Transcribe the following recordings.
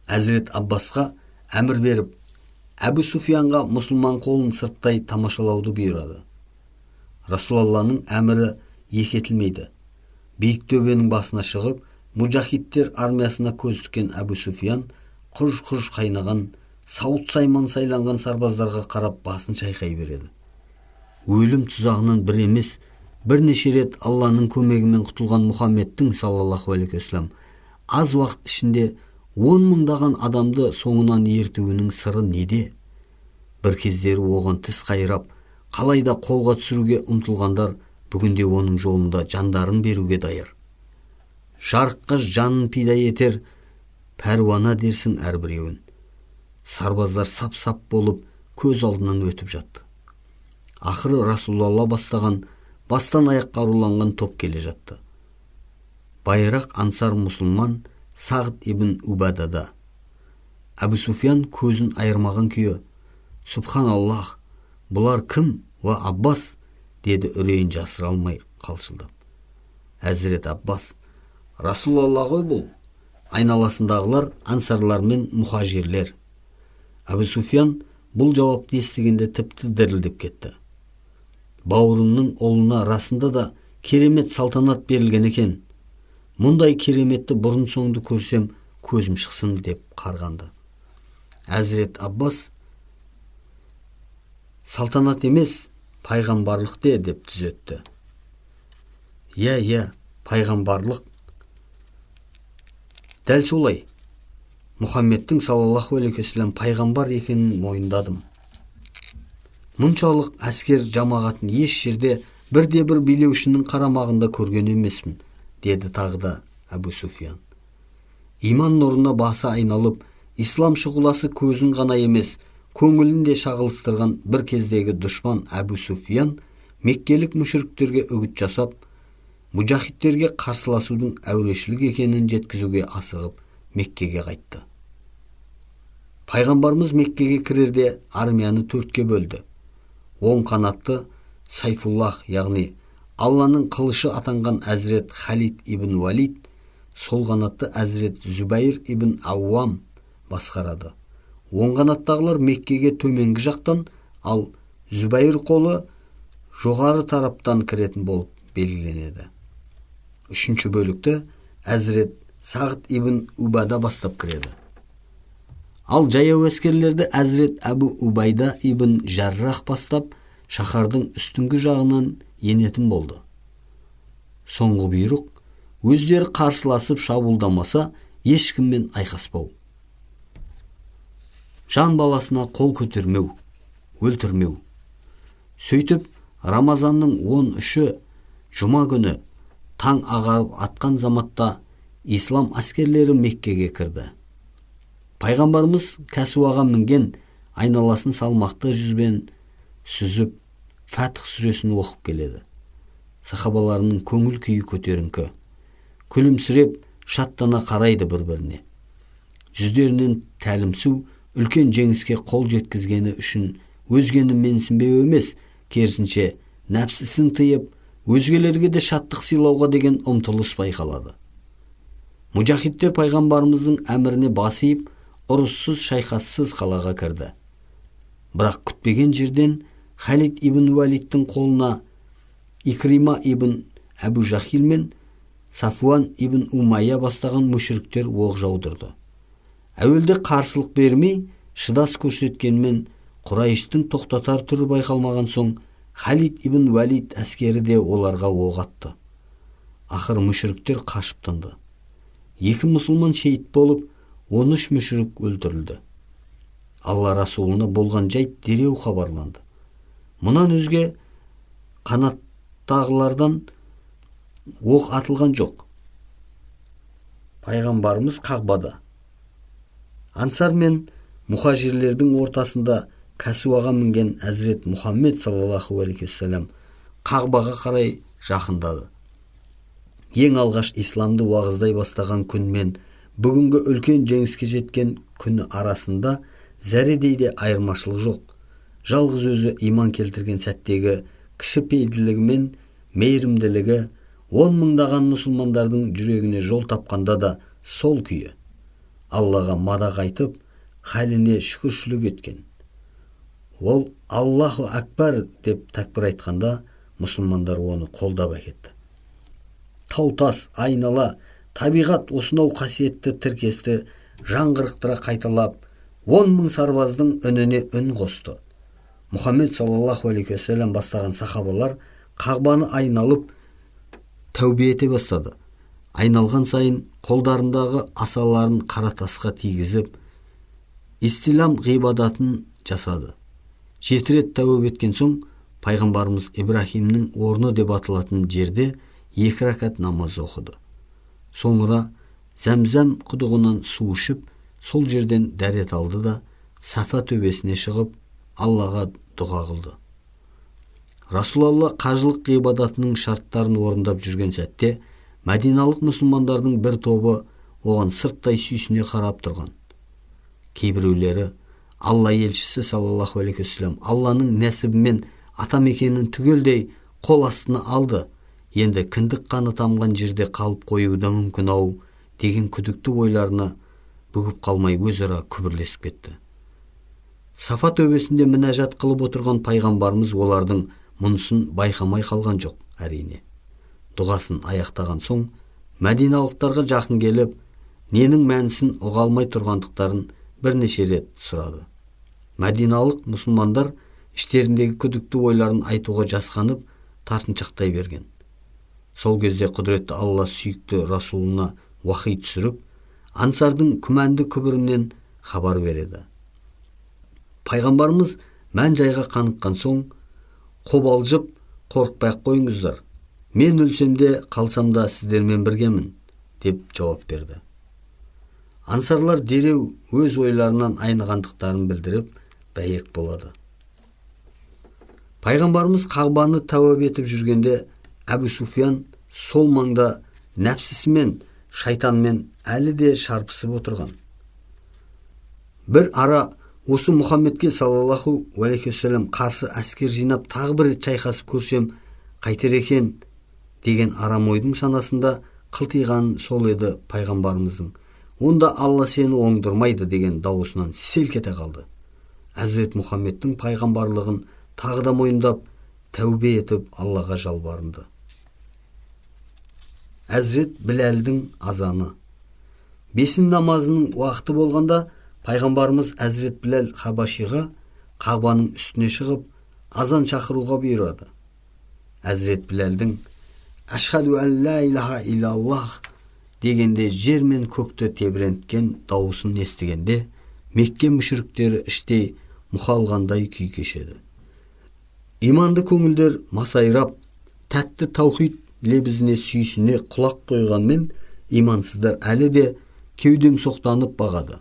Әзірет Аббасқа әмір беріп, Әбу Суфиянға мұсылман қолын сырттай тамашалауды бұйырады. Расулалланың әмірі екетілмейді. Биік төбенің басына шығып, мұжахидтер армиясына көз тіккен Әбу Суфиян құж-құж қайнаған, сауыт сайман сайланған сарбаздарға қарап басын шайқай береді. Өлім тұзағынан бір емес, бірнеше рет Алланың көмегімен құтылған Мұхаммедтің саллаллаху алейхи вассалам аз уақыт ішінде 10 мыңдаған адамды соңынан ертуінің сыры неде? Бір кездері оған тіс қайрап, қалайда қолға түсіруге ұмтылғандар бүгінде оның жолында жандарын беруге дайыр. Жарыққа жанын пида етер пәруана дерсің әрбіреуін. Сарбаздар сап-сап болып көз алдынан өтіп жатты. Ақыры Расулалла бастаған, бастан аяққа қаруланған топ келе жатты. Байрақ ансар мұсылман Сағд ибн Убадада. Әбу Суфиян көзін айырмаған күйі, «Субханаллах, бұлар кім ва Аббас?» деді үрейін жасыра алмай қалшылдап. Әзірет Аббас, «Расулалла ғой бұл». Айналасындағылар ансарлар мен мұхажирлер. Әбу Суфиян бұл жауапты естігенде тіпті дірілдеп кетті. Бауырымның ұлына расында да керемет салтанат берілген екен. Мұндай кереметті бұрын соңды көрсем көзім шықсын деп қарғанды. Әзірет Аббас, «Салтанат емес, пайғамбарлық де» деп түзетті. Иә, пайғамбарлық. Дәл солай. Мұхаммедтің саллаллаху алейхи вассалам пайғамбар екенін мойындадым. Мұншалық әскер жамағатын еш жерде бірде-бір билеушінің қарамағында көрген емеспін, деді тағы да Әбу Суфиян. Иман нұрына басы айналып, ислам шұғыласы көзін ғана емес, көңілін де шағылыстырған бір кездегі дұшман Әбу Суфиян меккелік мүшіріктерге үгіт жасап, мұжахидтерге қарсыласудың әурешілік екенін жеткізуге асығып Меккеге қайтты. Пайғамбарымыз Меккеге кірерде армияны төртке бөлді. Оң қанатты Сайфуллах, яғни Алланың қылышы атанған Әзірет Халид ибн Валид, сол қанатты Әзірет Зүбәйр ибн Ауам басқарады. Оң қанаттағылар Меккеге төменгі жақтан, ал Зүбәйр қолы жоғары тараптан кіретін болып белгіленеді. Үшінші бөлікті Әзірет Сағд ибн Убада бастап кіреді. Ал жаяу әскерлерді Әзірет Әбу Убайда ибн Жаррах бастап, шаһардың үстіңгі жағынан енетін болды. Соңғы бұйрық, өздері қарсыласып шабуылдамаса, ешкіммен айқаспау. Жан баласына қол көтермеу, өлтірмеу. Сөйтіп, Рамазанның 13-і жұма күні таң ағарып атқан заматта ислам әскерлері Меккеге кірді. Пайғамбарымыз кәсуаға мінген, айналасын салмақты жүзбен сүзіп, Фәтх сүресін оқып келеді. Сахабаларының көңіл күйі көтеріңкі. Күлімсіреп, шаттана қарайды бір-біріне. Жүздерінен тәлімсу, үлкен жеңіске қол жеткізгені үшін өзгені менсінбеу емес, керісінше нәпсісін тыйып, өзгелерге де шаттық сыйлауға деген ұмтылыс байқалады. Мұжахидтер пайғамбарымыздың әміріне басып, ұрыссыз шайқассыз қалаға кірді. Бірақ күтпеген жерден Халид ибн Валидтің қолына Икрима ибн Әбу Жахил мен Сафуан ибн Умайя бастаған мүшіріктер оқ жаудырды. Әуелде қарсылық бермей, шыдас көрсеткенмен Құрайыштың тоқтатар түрі байқалмаған соң, Халид ибн Валид әскері де оларға оқ атты. Ақыр мүшіріктер қашып тынды. 2 мұсылман шейіт болып, 13 мүшірік өлтірілді. Алла Расулына болған жайт дереу хабарланды. Мұнан өзге қанаттағылардан оқ атылған жоқ. Пайғамбарымыз Қағбада. Ансар мен мұхажирлердің ортасында кәсуаға мінген Әзірет Мұхаммед саллаллаху алейхи вассалам Қағбаға қарай жақындады. Ең алғаш исламды уағыздай бастаған күн мен бүгінгі үлкен жеңіске жеткен күні арасында зәредейде айырмашылық жоқ. Жалғыз өзі иман келтірген сәттегі кішіпейілділігі мен мейірімділігі 10 мыңдаған мұсылмандардың жүрегіне жол тапқанда да сол күйі. Аллаға мадақ айтып, халіне шүкіршілік еткен. Ол Аллаху Акбар деп тәкбір айтқанда, мұсылмандар оны қолдап әкетті. Тау-тас, айнала, табиғат осынау қасиетті тіркесті жаңғырықтыра қайталап, 10 мың сарбаздың үніне үн қосты. Мұхаммед саллаллаху алейхи вассалам бастаған сахабалар Қағбаны айналып тәубе ете бастады. Айналған сайын қолдарындағы асаларын қара тасқа тигізіп, истилам ғибадатын жасады. 7 рет тәубе еткен соң, пайғамбарымыз Ибрахимнің орны деп аталатын жерде 2 ракат намаз оқыды. Соңыра Зәмзәм құдығынан су ішіп, сол жерден дәрет алды да Сафа төбесіне шығып, Аллаға дұға қылды. Расулалла қажылық ғибадатының шарттарын орындап жүрген сәтте, мәдиналық мұсылмандардың бір тобы оған сырттай сүйсіне қарап тұрған. Кейбіреулері, Алла елшісі саллаллаху алейхи вассалам Алланың нәсібімен атамекенін түгелдей қол астына алды, енді кіндік қаны тамған жерде қалып қоюы мүмкін ау деген күдікті ойларына бүгіп қалмай өзара күбірлесіп кетті. Сафа төбесінде мінәжат қылып отырған пайғамбарымыз олардың мұнысын байқамай қалған жоқ, әрине. Дұғасын аяқтаған соң, мәдиналықтарға жақын келіп, ненің мәнісін ұға алмай тұрғандықтарын бірнеше рет сұрады. Мәдиналық мұсылмандар іштеріндегі күдікті ойларын айтуға жасқанып, тартыншақтай берген. Сол кезде құдіретті Алла сүйікті Расулына уахи түсіріп, ансардың күмәнді күбірінен хабар береді. Пайғамбарымыз мән жайға қаныққан соң, қобалжып, қорықпай қойыңыздар. Мен өлсемде, қалсамда сіздермен біргемін, деп жауап берді. Ансарлар дереу өз ойларынан айнығандықтарын білдіріп, бәйек болады. Пайғамбарымыз Қағбаны тәуіп етіп жүргенде, Әбу Суфиян сол маңда нәпсісімен, шайтанмен әлі де шарпысып отырған. Бір ара осы Мұхаммедке саллаллаху алейхи вассалам қарсы әскер жинап тағы бір рет шайқасып көрсем қайтер екен деген арам ойдың санасында қылтиған сол еді пайғамбарымыздың. Онда Алла сені оңдырмайды деген дауысынан селк ете қалды. Әзірет Мұхаммедтің пайғамбарлығын тағы да мойындап, тәубе етіп Аллаға жалбарынды. Әзірет Біләлдің азаны. Бесін намазының уақыты болғанда, пайғамбарымыз Әзірет Біләл Хабашиға Қағбаның үстіне шығып, азан шақыруға бұйырады. Әзірет Біләлдің «Ашхаду ан ла илаха иллаллах» дегенде жер мен көкті тебіренткен дауысын естігенде, Мекке мүшіріктері іштей мұхалғандай күй кешеді. Иманды көңілдер масайрап, тәтті таухид лебізіне сүйсіне құлақ қойғанмен, имансыздар әлі де кеудем соқтанып бағады.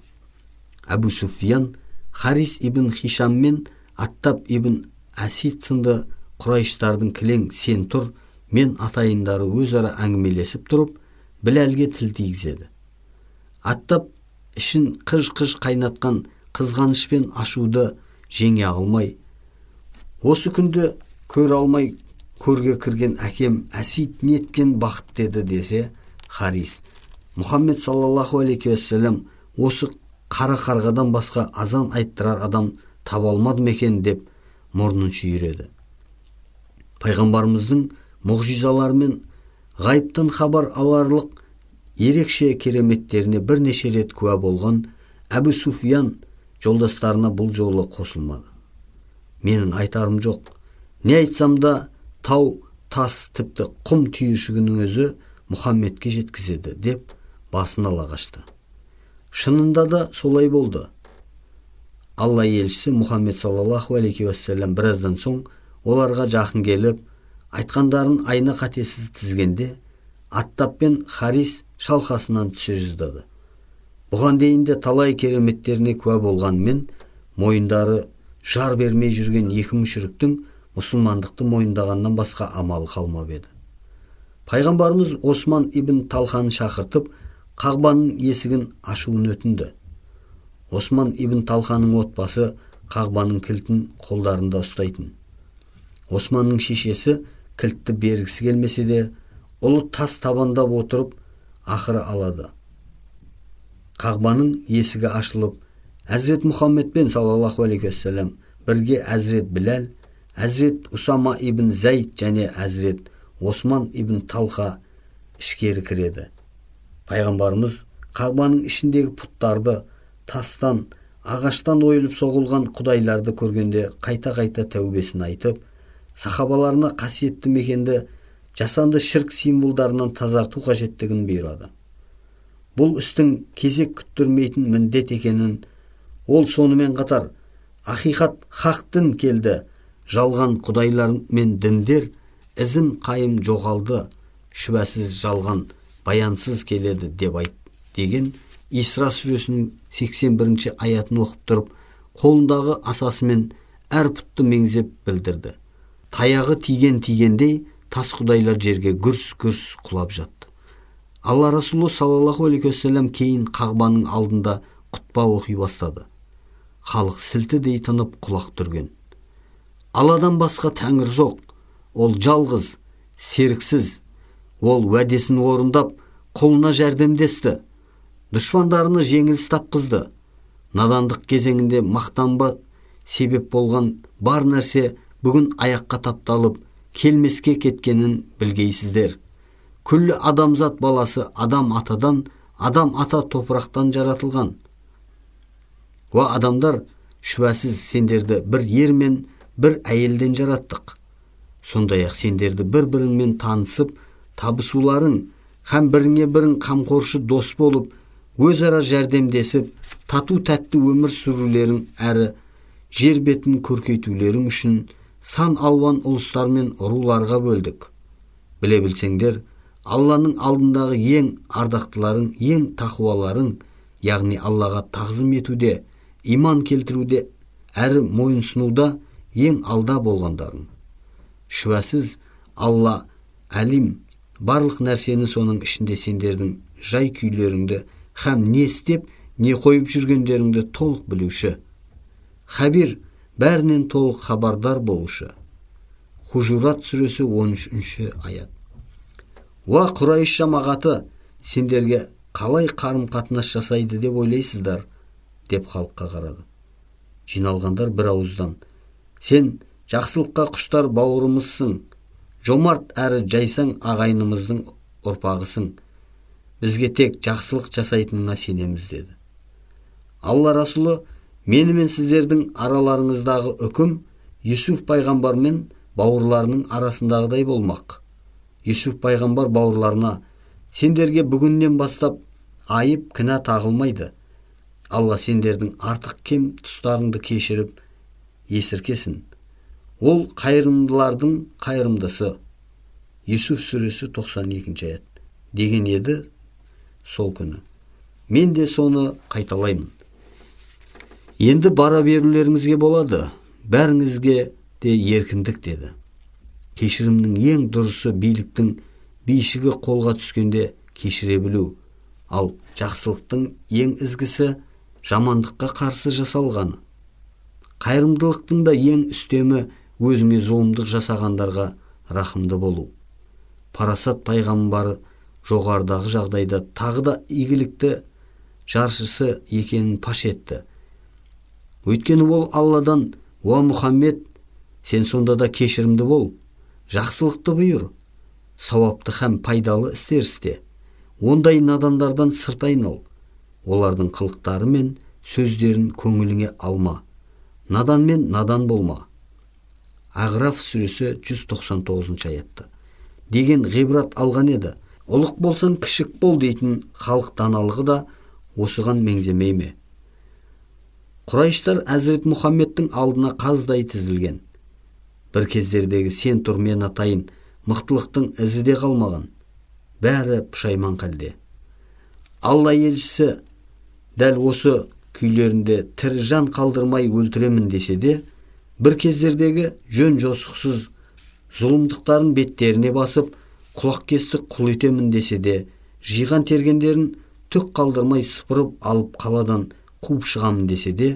Әбу Суфиян, Харис ибн Хишам мен Аттаб ибн Әсид сынды Құрайштардың кілең сен тұр, мен атайындары өзара әңгімелесіп тұрып, Біләлге тіл тигізеді. Аттаб ішін қыж-қыж қайнатқан қызғаныш пен ашуды жеңе алмай, осы күнді көр алмай көрге кірген әкем Әсид неткен бақыт деді десе, Харис, Мұхаммед саллаллаху алейхи вассалам осы қара қарғадан басқа азан айттырар адам таба алмады мекен деп мұрнын шүйіреді. Пайғамбарымыздың мұғжизалары мен ғайыптан хабар аларлық ерекше кереметтеріне бірнеше рет куә болған Әбу Суфиян жолдастарына бұл жолы қосылмады. Менің айтарым жоқ. Не айтсам да тау, тас, тіпті құм түйіршігінің өзі Мұхаммедке жеткізеді деп басын ала қашты. Шынында да солай болды. Алла елшісі Мұхаммед саллаллаху алейхи вассалам біраздан соң оларға жақын келіп, айтқандарын айна қатесіз тізгенде, Аттаб пен Харис шалқасынан түсе жаздады. Бұған дейінде талай кереметтеріне куә болғанмен, мойындары жар бермей жүрген екі мүшіріктің мұсылмандықты мойындағаннан басқа амалы қалмап еді. Пайғамбарымыз Осман ибн Талханы шақыртып, Қағбаның есігін ашуын өтінді. Осман ибн Талханың отбасы Қағбаның кілтін қолдарында ұстайтын. Османның шешесі кілтті бергісі келмесе де, ұлы тас табандап отырып, ақыры алады. Қағбаның есігі ашылып, Әзірет Мұхаммедпен саллаллаху алейхи вассалам бірге Әзірет Біләл, Әзірет Усама ибн Зайд және Әзірет Осман ибн Талха ішкері кіреді. Пайғамбарымыз Қағбаның ішіндегі пұттарды, тастан, ағаштан ойылып соғылған құдайларды көргенде қайта-қайта тәубесін айтып, сахабаларына қасиетті мекенді жасанды шірк символдарынан тазарту қажеттігін бұйырады. Бұл істің кезек күттірмейтін міндет екенін, ол сонымен қатар ақиқат хақтын келді, жалған құдайлар мен діндер ізін қайым жоғалды, шүбәсіз жалған баянсыз келеді деп айт деген Исра сүресінің 81 аятын оқып тұрып, қолындағы асасымен әр пұтты меңзеп білдірді. Таяғы тигендей тас құдайлар жерге гүрс-гүрс құлап жатты. Алла Расулы саллаллаху алейхи вассалам кейін Қағбаның алдында құтпа оқи бастады. Халық сілтідей тынып құлақ түрген. Алладан басқа тәңір жоқ, ол жалғыз, серіксіз, ол уәдесін орындап, құлына жәрдемдесті. Дұшпандарына жеңіліс тапқызды. Надандық кезеңінде мақтанба себеп болған бар нәрсе бүгін аяққа тапталып, келмеске кеткенін білгейсіздер. Күллі адамзат баласы адам атадан, адам ата топырақтан жаратылған. Ва адамдар, шүбәсіз сендерді бір ер мен бір әйелден жараттық. Сондай-ақ сендерді бір-біріңмен танысып, табысуларың, һәм біріңе бірің қамқоршы дос болып, өзара жәрдемдесіп, тату-тәтті өмір сүрулерің әрі жер бетін көркейтулерің үшін сан алуан ұлыстар мен руларға бөлдік. Біле білсеңдер, Алланың алдындағы ең ардақтыларың, ең тақуаларың, яғни Аллаға тағзым етуде, иман келтіруде, әрі мойынсынуда ең алда болғандарың. Шүбәсіз Алла әлим, барлық нәрсені соның ішінде сендердің жай күйлеріңді һәм не істеп, не қойып жүргендеріңді толық білуші. Хабир, бәрінен толық хабардар болушы. Хужурат сүресі 13 аят. Ва Құрайш жамағаты, сендерге қалай қарым-қатынас жасайды деп ойлайсыздар, деп халыққа қарады. Жиналғандар бір ауыздан, сен жақсылыққа құштар бауырымызсың, жомарт әрі жайсаң ағайынымыздың ұрпағысың. Бізге тек жақсылық жасайтынына сенеміз деді. Алла Расулы, мені мен сіздердің араларыңыздағы үкім Юсуф пайғамбар мен бауырларының арасындағыдай болмақ. Юсуф пайғамбар бауырларына, сендерге бүгіннен бастап айып кінә тағылмайды. Алла сендердің артық кем тұстарыңды кешіріп, есіркесін. Ол қайырымдылардың қайырымдысы. Юсуф сүресі 92 аят. Деген еді сол күні. Мен де соны қайталаймын. Енді бара берулеріңізге болады, бәріңізге де еркіндік деді. Кешірімнің ең дұрысы биліктің бишігі қолға түскенде кешіре білу, ал жақсылықтың ең ізгісі жамандыққа қарсы жасалғаны. Қайырымдылықтың да ең үстемі өзіңе зұлымдық жасағандарға рахымды болу. Парасат пайғамбары жоғарыдағы жағдайда тағы да игілікті жаршысы екенін паш етті. Өйткені ол Алладан, «Уа Мұхаммед, сен сонда да кешірімді бол, жақсылықты бұйыр, сауапты һәм пайдалы істер істе. Ондай надандардан сырт айнал, олардың қылықтары мен сөздерін көңіліңе алма. Наданмен надан болма». Ағраф сүресі 199 аятта. Деген ғибрат алған еді. Ұлық болсаң кішік бол дейтін халық даналығы да осыған меңземей ме? Құрайштар Әзірет Мұхаммедтің алдына қаздай тізілген. Бір кездердегі сен тұр мен атайын, мықтылықтың ізі де қалмаған. Бәрі пұшайман қалде. Алла елшісі дәл осы күйлерінде тірі жан қалдырмай өлтіремін десе де, бір кездердегі жөн жосықсыз зұлымдықтарын беттеріне басып, құлақ кесті құл етемін десе де, жиған тергендерін түк қалдырмай сыпырып алып қаладан қуып шығамын десе де,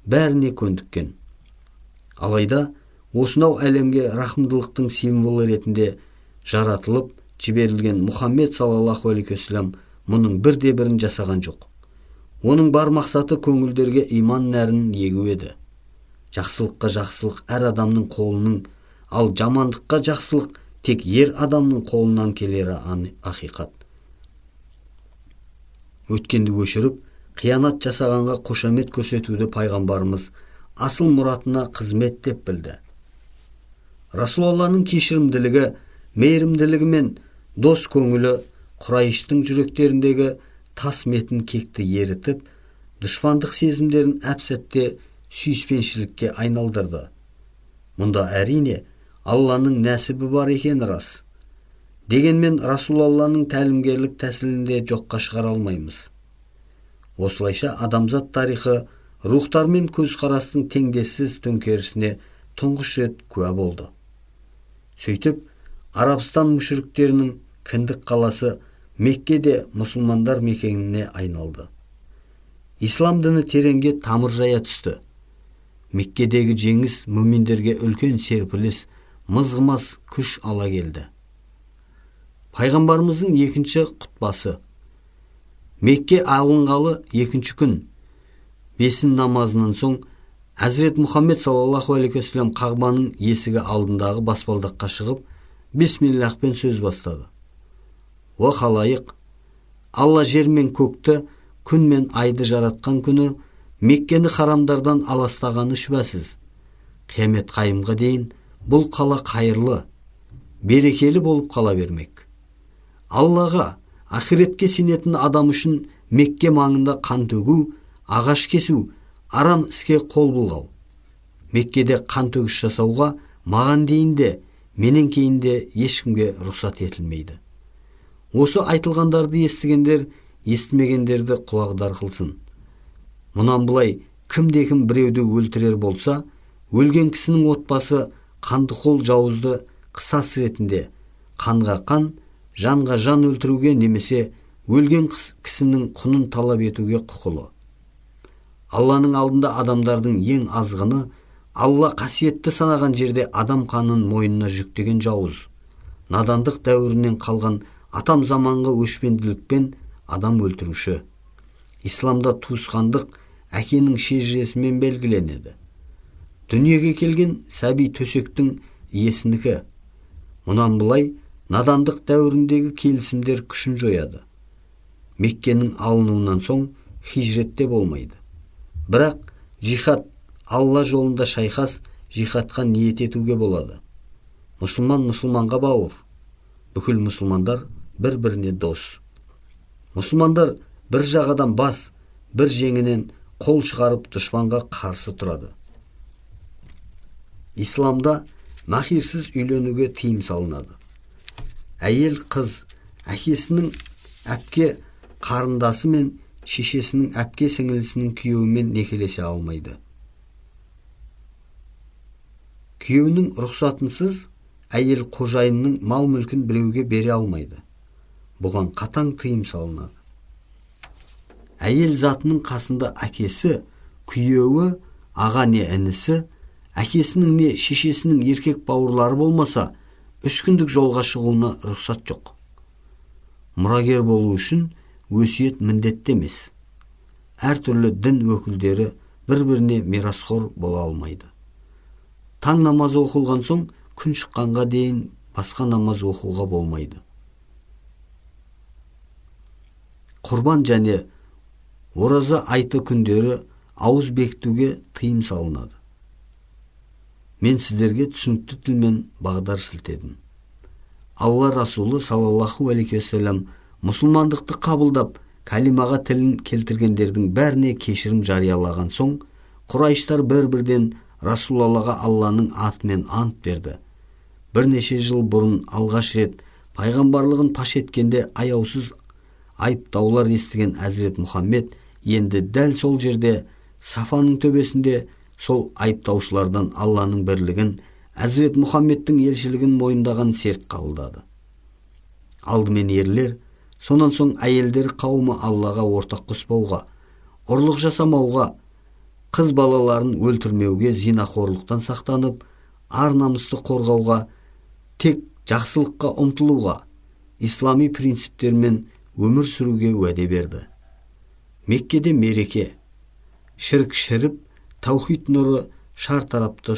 бәріне көндіккен. Алайда, осынау әлемге рахымдылықтың символы ретінде жаратылып, жіберілген Мұхаммед саллаллаху алейхи вассалам мұның бірде-бірін жасаған жоқ. Оның бар мақсаты көңілдерге иман нәрін егу еді. Жақсылыққа жақсылық әр адамның қолының, ал жамандыққа жақсылық тек ер адамның қолынан келері ақиқат. Өткенді өшіріп, қиянат жасағанға қошамет көрсетуді пайғамбарымыз асыл мұратына қызмет деп білді. Расулалланың кешірімділігі, мейірімділігі мен дос көңілі Құрайыштың жүректеріндегі тас метін кекті ерітіп, дұшпандық сезімдерін әп-сәтте сүйіспеншілікке айналдырды. Мұнда әрине Алланың нәсібі бар екені рас. Дегенмен Расулалланың тәлімгерлік тәсілінде жоққа шығара алмаймыз. Осылайша адамзат тарихы рухтар мен көзқарастың теңдессіз төңкерісіне тұңғыш рет куә болды. Сөйтіп, Арабстан мүшриктерінің кіндік қаласы Меккеде мұсылмандар мекеніне айналды. Ислам діні тереңге тамыр жая түсті. Меккедегі жеңіс мүминдерге үлкен серпіліс, мызғымас күш ала келді. Пайғамбарымыздың екінші құтбасы. Мекке алынғалы екінші күн, бесін намазынан соң, Әзірет Мұхаммед саллаллаху алейхи ва саллям Қағбаның есігі алдындағы баспалдаққа шығып, бисмиллахпен сөз бастады. О халайық, Алла жер мен көкті, күн мен айды жаратқан күні Меккені харамдардан аластағаны шүбәсіз. Қиямет қайымға дейін бұл қала қайырлы, берекелі болып қала бермек. Аллаға, ақиретке сенетін адам үшін Мекке маңында қан төгу, ағаш кесу, арам іске қол бұлғау. Меккеде қан төгіс жасауға маған дейінде, менен кейінде ешкімге рұқсат етілмейді. Осы айтылғандарды естігендер, естімегендерді құлағдар қылсын. Мұнан бұлай кімде-кім біреуді өлтірер болса, өлген кісінің отбасы қандықол жауызды қысас ретінде қанға қан, жанға жан өлтіруге немесе өлген кісінің құнын талап етуге құқылы. Алланың алдында адамдардың ең азғыны, Алла қасиетті санаған жерде адам қанын мойнына жүктеген жауыз. Надандық дәуірінен қалған атам заманғы өшпенділікпен адам өлтіруші. Исламда туысқандық әкенің шежіресімен белгіленеді. Дүниеге келген сәби төсектің иесінікі. Мұнан бұлай надандық дәуіріндегі келісімдер күшін жояды. Меккенің алынуынан соң хижретте болмайды. Бірақ жихад, Алла жолында шайқас, жихадқа ниет етуге болады. Мұсылман мұсылманға бауыр. Бүкіл мұсылмандар бір-біріне дос. Мұсылмандар бір жағадан бас, бір жеңінен қол шығарып дұшпанға қарсы тұрады. Исламда махирсіз үйленуге тыйым салынады. Әйел қыз әкесінің әпке қарындасы мен шешесінің әпке сіңілісінің күйеуімен некелесе алмайды. Күйеуінің рұқсатынсыз әйел қожайынның мал мүлкін біреуге бере алмайды. Бұған қатаң тыйым салынады. Әйел затының қасында әкесі, күйеуі, аға не інісі, әкесінің не шешесінің еркек бауырлары болмаса, 3 күндік жолға шығуына рұқсат жоқ. Мұрагер болу үшін өсиет міндетті емес. Әртүрлі дін өкілдері бір-біріне мирасқор бола алмайды. Таң намазы оқылған соң күн шыққанға дейін басқа намаз оқуға болмайды. Құрбан және ораза айты күндері ауыз бекітуге тыйым салынады. Мен сіздерге түсінікті тілмен бағдар сілтедім. Алла Расулы саллаллаху алейхи ва саллям мұсылмандықты қабылдап, калимаға тілін келтіргендердің бәріне кешірім жариялаған соң, Құрайыштар бір-бірден Расулаллаға Алланың атымен ант берді. Бірнеше жыл бұрын алғаш рет пайғамбарлығын паш еткенде аяусыз айыптаулар естіген Әзірет Мұхаммед енді дәл сол жерде Сафаның төбесінде сол айыптаушылардан Алланың бірлігін, Әзірет Мұхаммедтің елшілігін мойындаған серт қабылдады. Алдымен ерлер, сонан соң әйелдер қауымы Аллаға ортақ қоспауға, ұрлық жасамауға, қыз балаларын өлтірмеуге, зинақорлықтан сақтанып, ар-намысты қорғауға, тек жақсылыққа ұмтылуға, ислами принциптермен өмір сүруге уәде берді. Меккеде мереке. Шірк шіріп, таухид нұры шартарапты